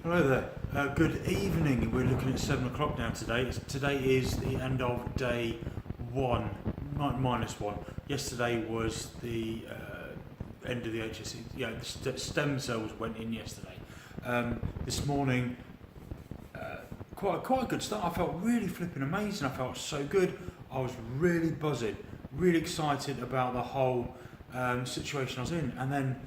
Hello there. Good evening. We're looking at 7 o'clock now today. Today is the end of day one, minus one. Yesterday was the end of the HSC. Yeah, the stem cells went in yesterday. This morning, quite a good start. I felt really flipping amazing. I felt so good. I was really buzzing, really excited about the whole situation I was in. And then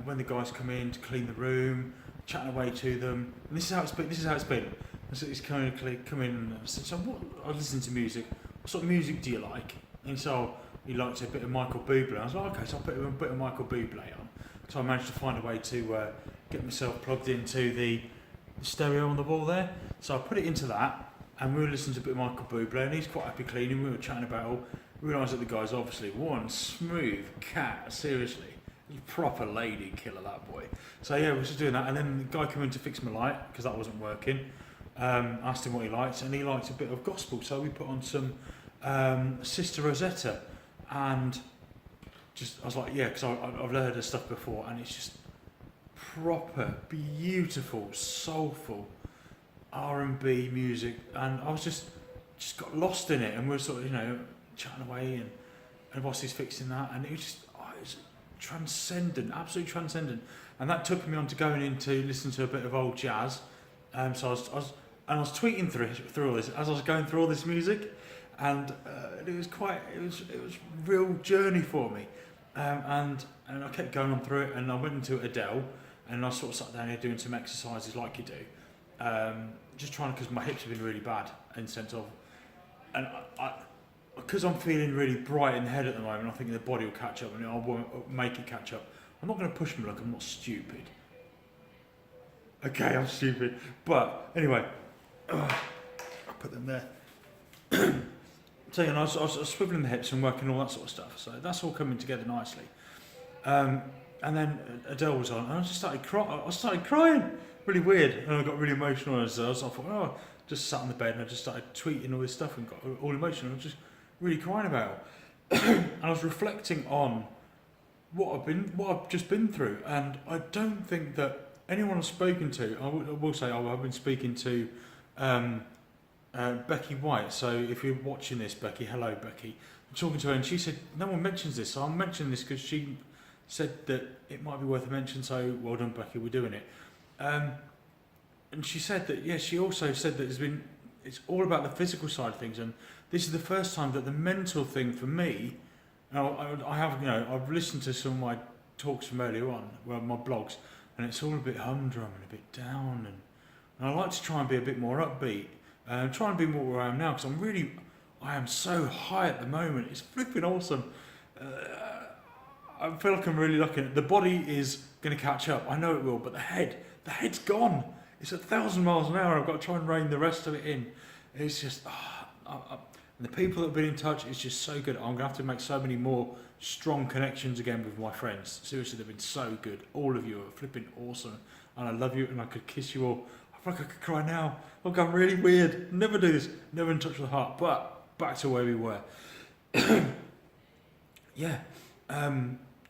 when the guys come in to clean the room, chatting away to them, and this is how it's been. So he's come in and I said, so what? I listen to music. What sort of music do you like? And so he liked a bit of Michael Bublé. I was like, okay, so I'll put a bit of Michael Bublé on. So I managed to find a way to get myself plugged into the stereo on the wall there. So I put it into that, and we were listening to a bit of Michael Bublé, and he's quite happy cleaning. We were chatting about it all. Realised that the guy's obviously one smooth cat, seriously. He's a proper lady killer, that boy. So yeah, we were just doing that, and then the guy came in to fix my light, because that wasn't working. Asked him what he liked, and he liked a bit of gospel, so we put on some Sister Rosetta, and just, I was like, yeah, because I've heard her stuff before, and it's just proper, beautiful, soulful R&B music, and I was just got lost in it, and we were sort of, chatting away, and whilst he's fixing that, and it was just, it's transcendent, absolutely transcendent, and that took me on to going into listen to a bit of old jazz. So I was tweeting through all this as I was going through all this music, and it was a real journey for me, and I kept going on through it, and I went into Adele, and I sort of sat down here doing some exercises like you do, just trying, because my hips have been really bad in the sense of, and because I'm feeling really bright in the head at the moment, I think the body will catch up, and I won't make it catch up. I'm not going to push my luck, I'm not stupid. Okay, I'm stupid. But anyway, I'll put them there. So I was swiveling the hips and working all that sort of stuff. So that's all coming together nicely. And then Adele was on, and I just started crying. Really weird. And I got really emotional as I thought, just sat on the bed and I just started tweeting all this stuff and got all emotional. I was just really crying about it. And I was reflecting on what I've just been through, and I don't think that anyone I've spoken to, I will say, I've been speaking to Becky White. So if you're watching this, Becky, hello Becky. I'm talking to her, and she said no one mentions this, so I'm mentioning this because she said that it might be worth a mention. So well done, Becky, we're doing it. And she said that, she also said that it's all about the physical side of things, and this is the first time that the mental thing for me. I've listened to some of my talks from earlier on, my blogs, and it's all a bit humdrum and a bit down, and I like to try and be a bit more upbeat, and try and be more where I am now, because I am so high at the moment. It's flipping awesome. I feel like I'm really lucky. The body is going to catch up, I know it will, but the head's gone. It's 1,000 miles an hour. I've got to try and rein the rest of it in. It's just, and the people that have been in touch, it's just so good. I'm going to have to make so many more strong connections again with my friends. Seriously, they've been so good. All of you are flipping awesome. And I love you, and I could kiss you all. I feel like I could cry now. Look, I'm really weird. Never do this. Never in touch with the heart. But back to where we were.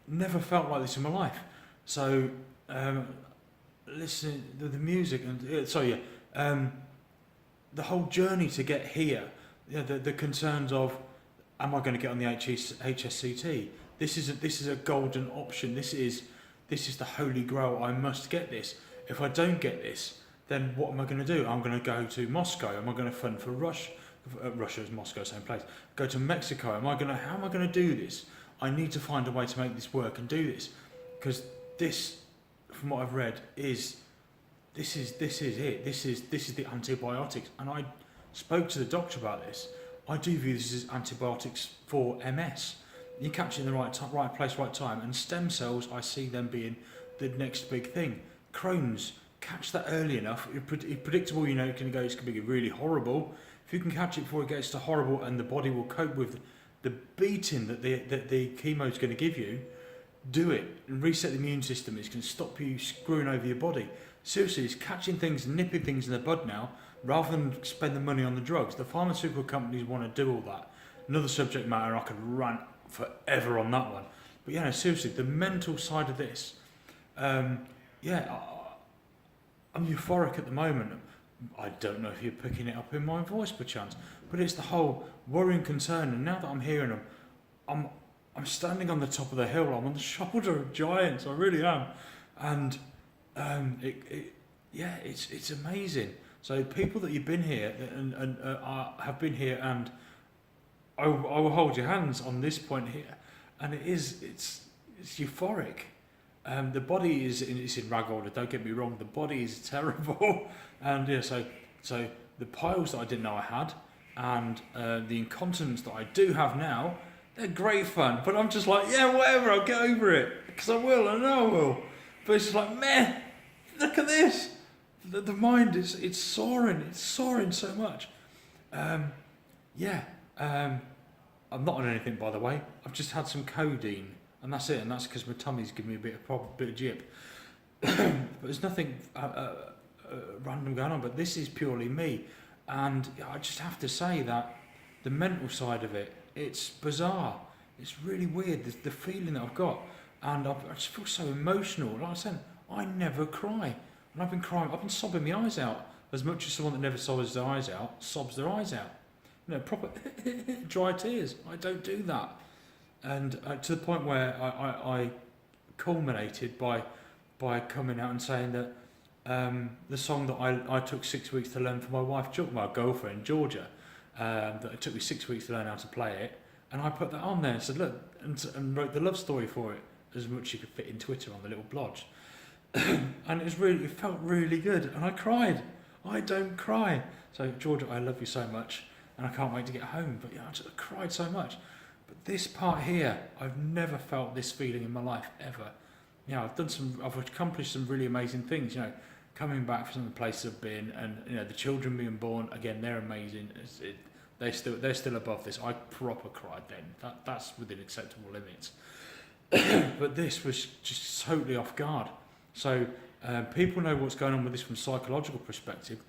Never felt like this in my life. So, listening to the music, and the whole journey to get here. The concerns of, am I going to get on the HSCT? This is a golden option. This is the holy grail. I must get this. If I don't get this, then what am I going to do? I'm going to go to Moscow. Am I going to fund for Russia? Russia is Moscow, same place. Go to Mexico. How am I going to do this? I need to find a way to make this work and do this, because this, from what I've read, this is it. This is the antibiotics, and I spoke to the doctor about this. I do view this as antibiotics for MS. You catch it in the right place, right time, and stem cells, I see them being the next big thing. Crohn's, catch that early enough. It's predictable, it's going to be really horrible. If you can catch it before it gets to horrible, and the body will cope with the beating that the chemo is going to give you, do it and reset the immune system. It's going to stop you screwing over your body. Seriously, it's catching things, nipping things in the bud now, rather than spend the money on the drugs. The pharmaceutical companies want to do all that. Another subject matter, I could rant forever on that one. But seriously, the mental side of this, I I'm euphoric at the moment. I don't know if you're picking it up in my voice perchance, but it's the whole worry and concern. And now that I'm hearing them, I'm standing on the top of the hill. I'm on the shoulder of giants. I really am, and it's amazing. So people that you've been here and have been here, and I will hold your hands on this point here, and it's euphoric. The body is it's in rag order. Don't get me wrong. The body is terrible, and yeah. So the piles that I didn't know I had, and the incontinence that I do have now, they're great fun. But I'm just like, yeah, whatever. I'll get over it because I will. I know I will. But it's just like, man, look at this. The mind it's soaring. It's soaring so much. I'm not on anything, by the way. I've just had some codeine. And that's it, and that's because my tummy's giving me a bit of jip. But there's nothing random going on, but this is purely me. And I just have to say that the mental side of it, it's bizarre. It's really weird, the feeling that I've got. And I just feel so emotional. Like I said, I never cry. And I've been crying, I've been sobbing my eyes out. As much as someone that never sobs their eyes out. You know, proper dry tears. I don't do that. And to the point where I culminated by coming out and saying that the song that I took 6 weeks to learn for my wife, my girlfriend Georgia, that it took me 6 weeks to learn how to play it, and I put that on there and said, look, and wrote the love story for it as much as you could fit in Twitter on the little blodge. And it felt really good, and I cried. I don't cry. So Georgia, I love you so much, and I can't wait to get home. But yeah, I cried so much. But this part here, I've never felt this feeling in my life ever. You know, I've accomplished some really amazing things. You know, coming back from the places I've been, and you know, the children being born again, they're amazing. They're still above this. I proper cried then. That's within acceptable limits. But this was just totally off guard. So people know what's going on with this from a psychological perspective.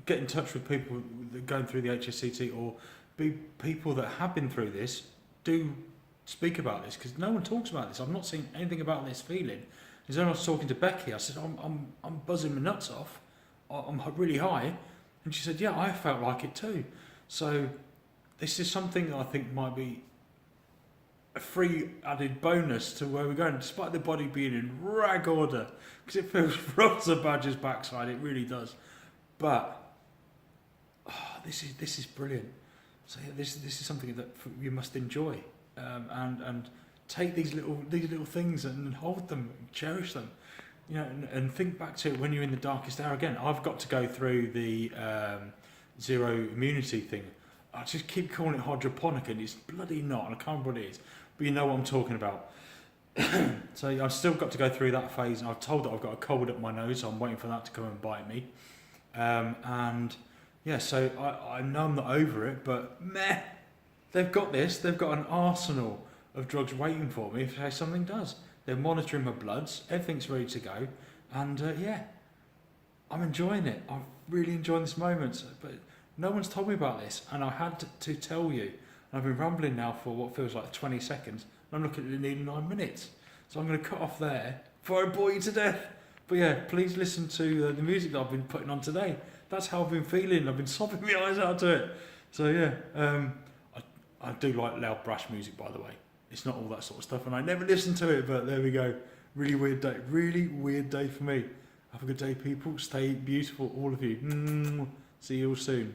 Get in touch with people that are going through the HSCT, or be people that have been through this. Do speak about this, because no one talks about this. I've not seen anything about this feeling. As I was talking to Becky, I said, I'm buzzing my nuts off. I'm really high, and she said, yeah, I felt like it too. So this is something that I think might be a free added bonus to where we're going, despite the body being in rag order, because it feels rough as a badger's backside. It really does. But this is brilliant. So yeah, this is something that you must enjoy, and take these little things and hold them, cherish them, you know, and think back to it when you're in the darkest hour. Again, I've got to go through the zero immunity thing. I just keep calling it hydroponic, and it's bloody not, and I can't remember what it is, but you know what I'm talking about. So I've still got to go through that phase, and I've told that I've got a cold up my nose, so I'm waiting for that to come and bite me. And yeah, so I know I'm not over it, but meh, they've got an arsenal of drugs waiting for me if something does. They're monitoring my bloods, everything's ready to go, and I'm enjoying it. I'm really enjoying this moment, but no one's told me about this, and I had to tell you. And I've been rambling now for what feels like 20 seconds, and I'm looking at nearly 9 minutes. So I'm going to cut off there before I bore you to death. But yeah, please listen to the music that I've been putting on today. That's how I've been feeling. I've been sobbing my eyes out to it. So yeah, I do like loud brash music, by the way. It's not all that sort of stuff, and I never listen to it, but there we go. Really weird day. Really weird day for me. Have a good day, people. Stay beautiful, all of you. See you all soon.